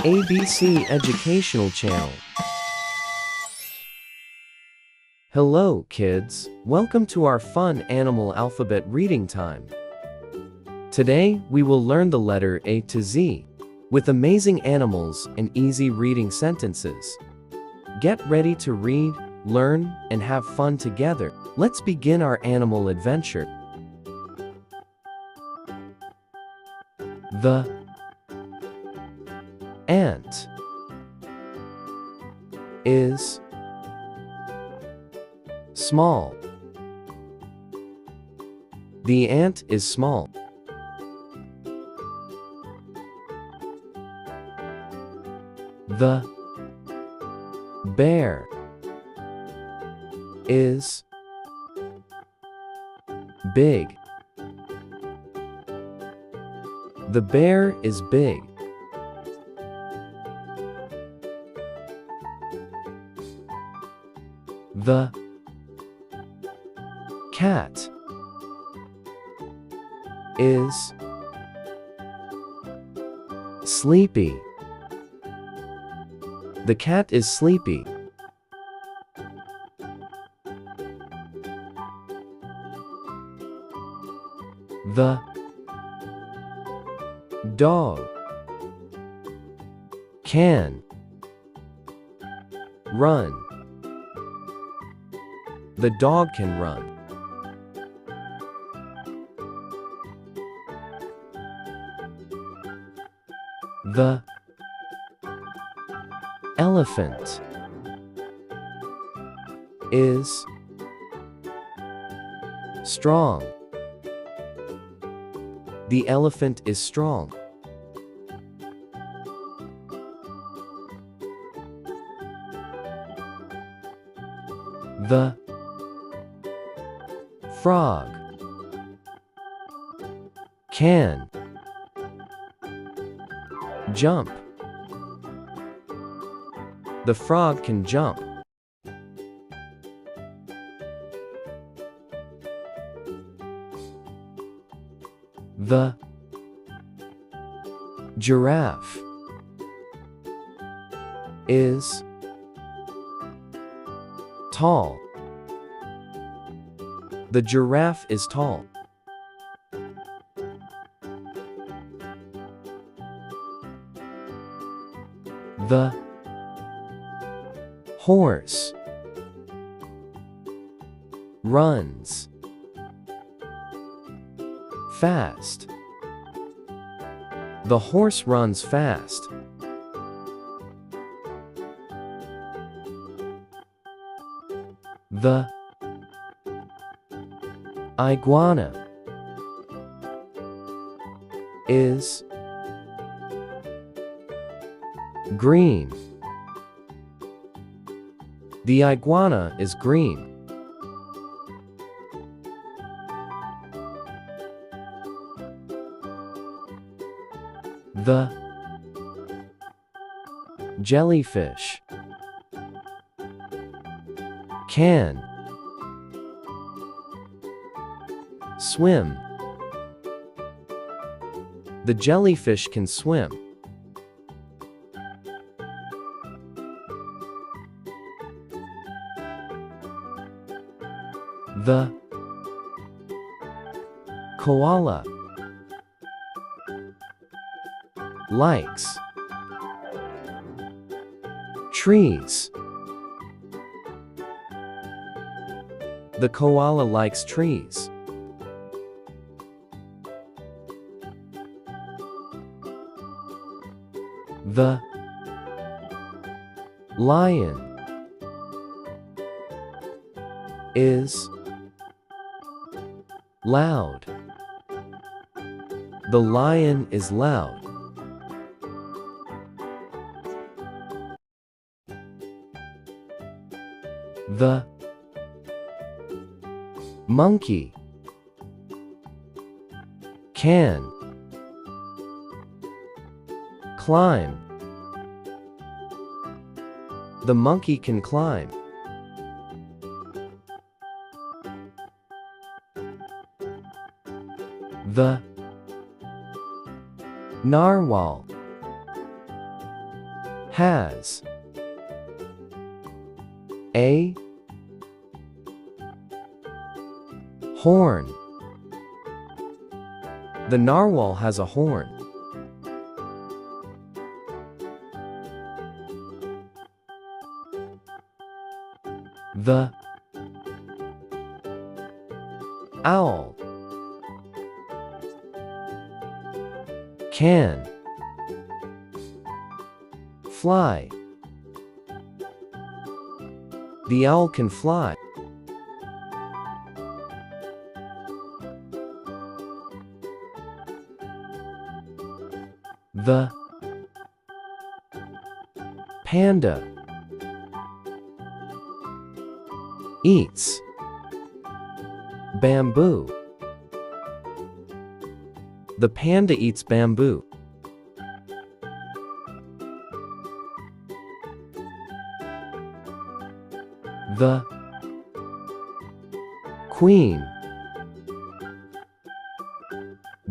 ABC Educational Channel. Hello, kids. Welcome to our fun animal alphabet reading time. Today, we will learn the letter A to Z, with amazing animals and easy reading sentences. Get ready to read, learn, and have fun together. Let's begin our animal adventure. The ant is small. The ant is small. The bear is big. The bear is big. The cat is sleepy. The cat is sleepy. The dog can run. The dog can run. The elephant is strong. The elephant is strong. The frog can jump. The frog can jump. The giraffe is tall. The giraffe is tall. The horse runs fast. The horse runs fast. The iguana is green. The iguana is green. The jellyfish can swim. The jellyfish can swim. The koala likes trees. The koala likes trees. The lion is loud. The lion is loud. The monkey can climb. The monkey can climb. The narwhal has. A horn. The narwhal has a horn. The owl can fly. The owl can fly. The panda eats bamboo. The panda eats bamboo. The queen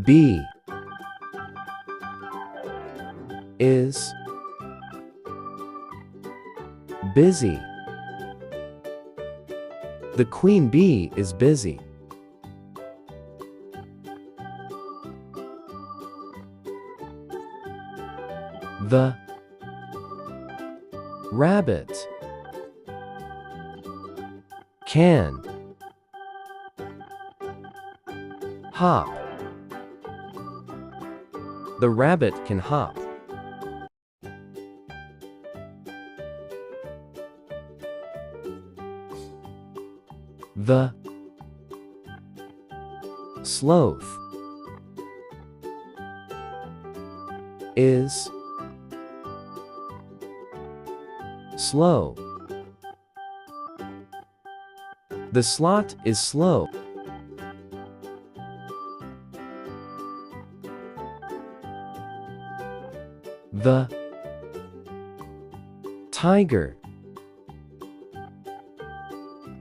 bee is busy. The queen bee is busy. The rabbit can hop. The rabbit can hop. The sloth is slow. The sloth is slow. The tiger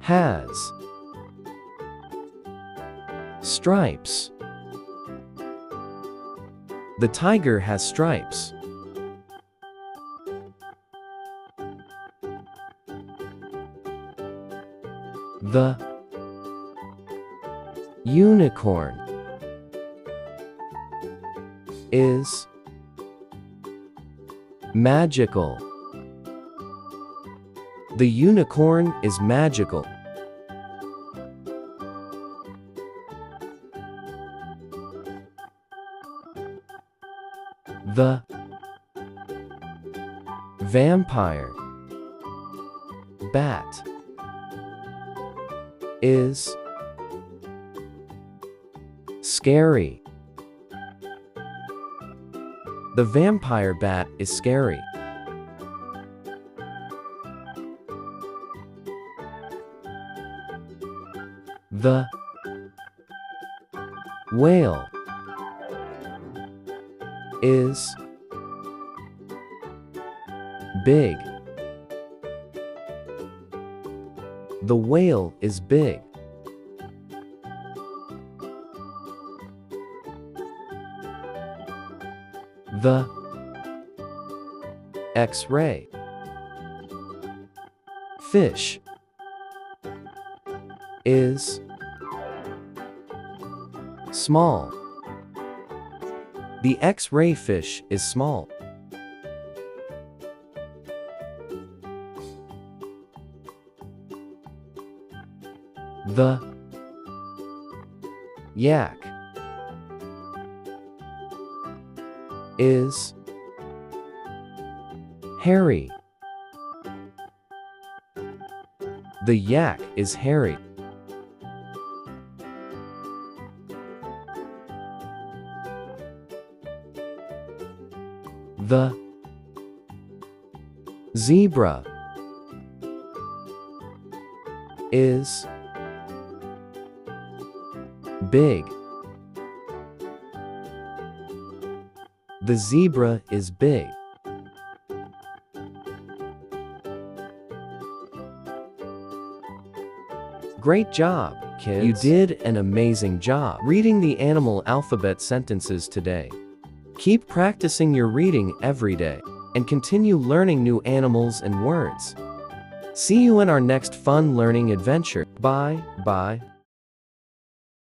has stripes. The tiger has stripes. The unicorn is magical. The unicorn is magical. The vampire bat is scary. The vampire bat is scary. The whale is big. The whale is big. The X-ray fish is small. The X-ray fish is small. The yak is hairy. The yak is hairy. The zebra is big. The zebra is big. Great job, kids. You did an amazing job reading the animal alphabet sentences today. Keep practicing your reading every day. and continue learning new animals and words. See you in our next fun learning adventure. Bye.